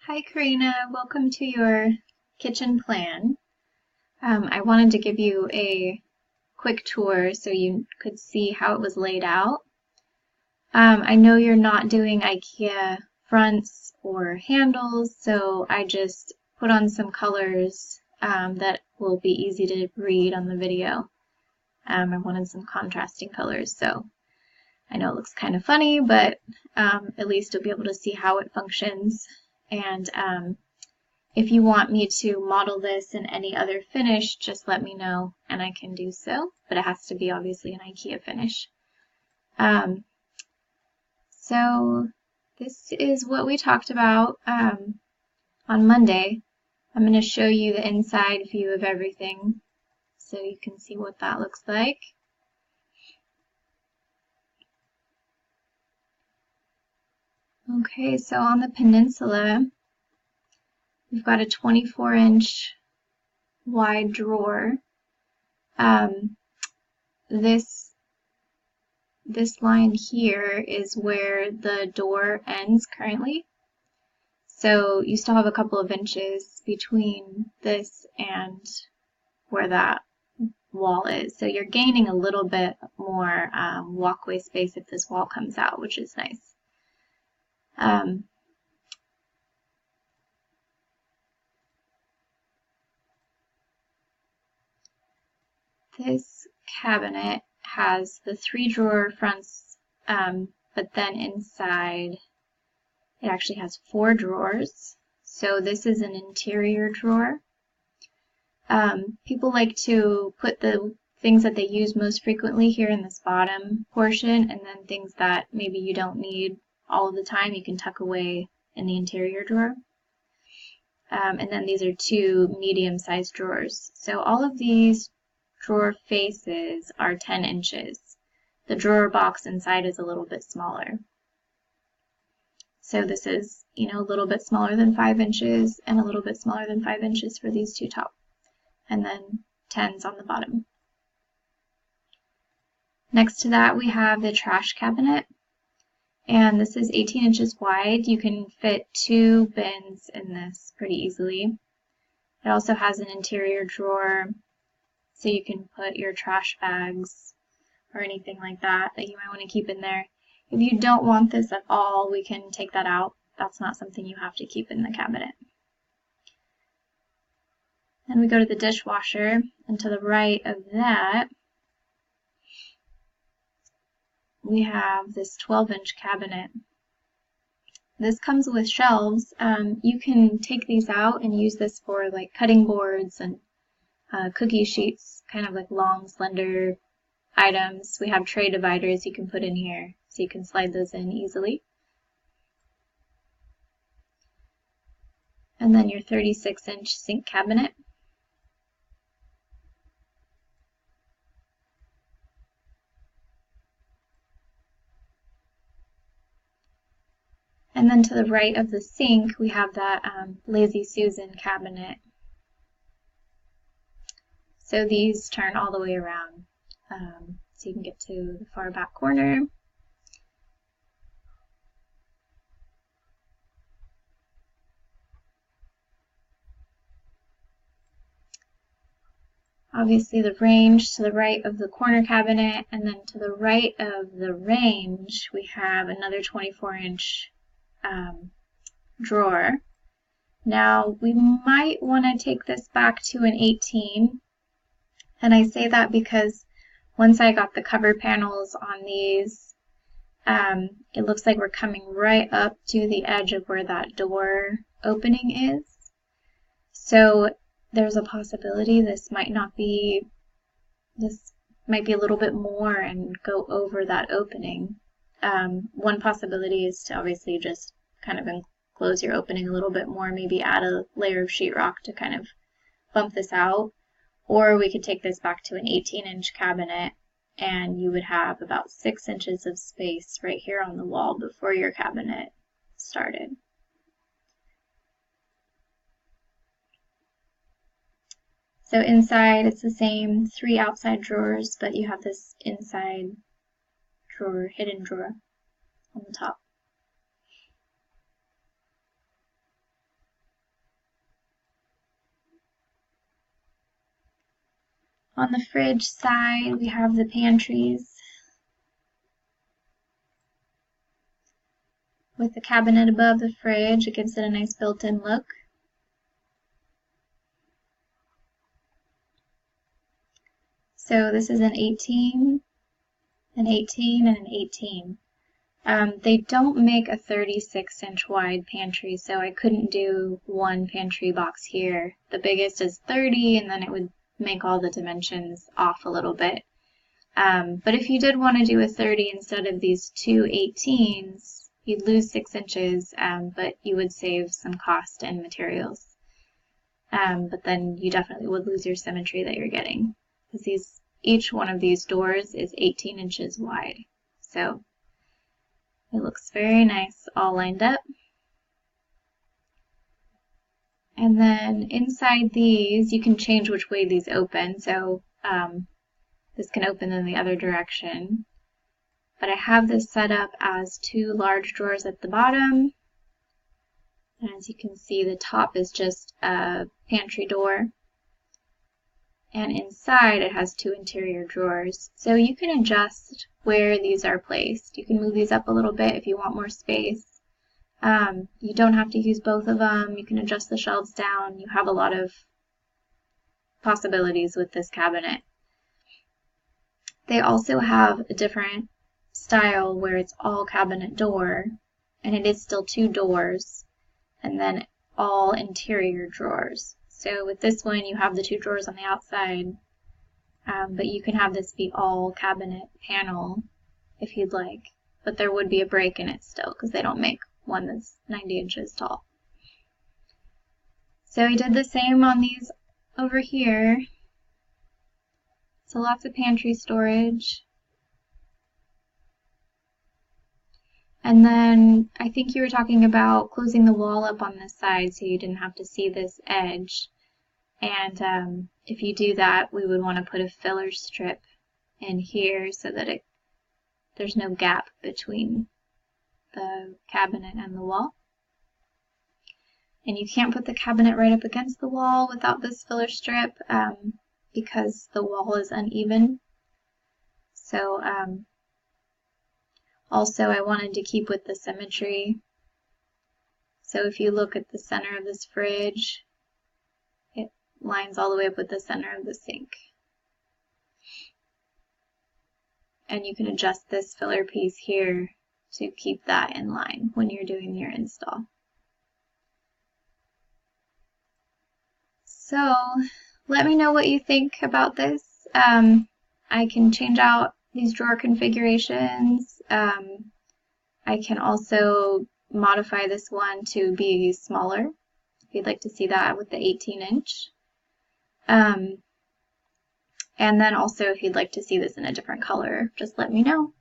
Hi Karina, welcome to your kitchen plan. I wanted to give you a quick tour so you could see how it was laid out. I know you're not doing IKEA fronts or handles, so I just put on some colors that will be easy to read on the video. I wanted some contrasting colors, so I know it looks kind of funny, but at least you'll be able to see how it functions. And if you want me to model this in any other finish, just let me know and I can do so, but it has to be obviously an IKEA finish. So this is what we talked about on Monday. I'm going to show you the inside view of everything so you can see what that looks like. Okay, so on the peninsula, we've got a 24-inch wide drawer. This line here is where the door ends currently. So you still have a couple of inches between this and where that wall is. So you're gaining a little bit more walkway space if this wall comes out, which is nice. This cabinet has the 3-drawer fronts, but then inside it actually has 4 drawers. So this is an interior drawer. People like to put the things that they use most frequently here in this bottom portion, and then things that maybe you don't need all of the time you can tuck away in the interior drawer. And then these are 2 medium-sized drawers. So all of these drawer faces are 10 inches. The drawer box inside is a little bit smaller. So this is, a little bit smaller than 5 inches and a little bit smaller than 5 inches for these 2 top. And then 10s on the bottom. Next to that we have the trash cabinet. And this is 18 inches wide. You can fit 2 bins in this pretty easily. It also has an interior drawer, so you can put your trash bags or anything like that you might want to keep in there. If you don't want this at all, we can take that out. That's not something you have to keep in the cabinet. Then we go to the dishwasher, and to the right of that, we have this 12-inch cabinet. This comes with shelves. You can take these out and use this for like cutting boards and cookie sheets, kind of like long, slender items. We have tray dividers you can put in here, so you can slide those in easily. And then your 36-inch sink cabinet. And then to the right of the sink, we have that Lazy Susan cabinet. So these turn all the way around, so you can get to the far back corner. Obviously the range to the right of the corner cabinet, and then to the right of the range, we have another 24-inch drawer. Now we might want to take this back to an 18, and I say that because once I got the cover panels on these, it looks like we're coming right up to the edge of where that door opening is. So there's a possibility this might be a little bit more and go over that opening. One possibility is to obviously just kind of enclose your opening a little bit more, maybe add a layer of sheetrock to kind of bump this out. Or we could take this back to an 18-inch cabinet, and you would have about 6 inches of space right here on the wall before your cabinet started. So inside it's the same 3 outside drawers, but you have this inside drawer, hidden drawer on the top. On the fridge side, we have the pantries with the cabinet above the fridge. It gives it a nice built-in look. So this is an 18, an 18, and an 18. They don't make a 36-inch wide pantry, so I couldn't do one pantry box here. The biggest is 30, and then it would make all the dimensions off a little bit. But if you did want to do a 30 instead of these two 18s, you'd lose 6 inches, but you would save some cost and materials. But then you definitely would lose your symmetry that you're getting, because each one of these doors is 18 inches wide. So it looks very nice all lined up. And then inside these, you can change which way these open. So this can open in the other direction. But I have this set up as two large drawers at the bottom. And as you can see, the top is just a pantry door. And inside it has two interior drawers. So you can adjust where these are placed. You can move these up a little bit if you want more space. You don't have to use both of them. You can adjust the shelves down. You have a lot of possibilities with this cabinet. They also have a different style where it's all cabinet door, and it is still two doors, and then all interior drawers. So with this one, you have the two drawers on the outside, but you can have this be all cabinet panel if you'd like. But there would be a break in it still, because they don't make one that's 90 inches tall. So I did the same on these over here. So lots of pantry storage. And then I think you were talking about closing the wall up on this side so you didn't have to see this edge. And if you do that, we would want to put a filler strip in here so that there's no gap between the cabinet and the wall. And you can't put the cabinet right up against the wall without this filler strip because the wall is uneven. So also I wanted to keep with the symmetry. So if you look at the center of this fridge, it lines all the way up with the center of the sink. And you can adjust this filler piece here to keep that in line when you're doing your install. So let me know what you think about this. I can change out these drawer configurations. I can also modify this one to be smaller if you'd like to see that with the 18-inch. And then also if you'd like to see this in a different color, just let me know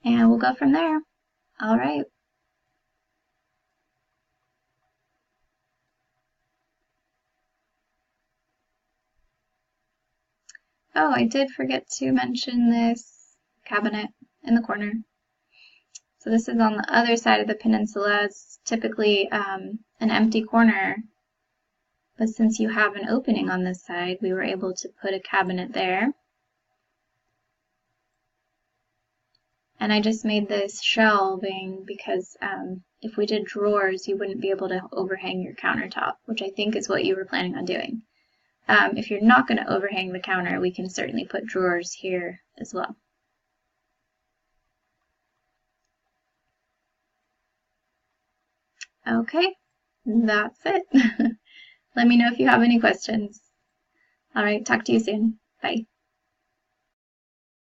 and we'll go from there. All right. Oh, I did forget to mention this cabinet in the corner. So this is on the other side of the peninsula. It's typically an empty corner, but since you have an opening on this side, we were able to put a cabinet there. And I just made this shelving because if we did drawers, you wouldn't be able to overhang your countertop, which I think is what you were planning on doing. If you're not going to overhang the counter, we can certainly put drawers here as well. Okay, that's it. Let me know if you have any questions. All right, talk to you soon. Bye.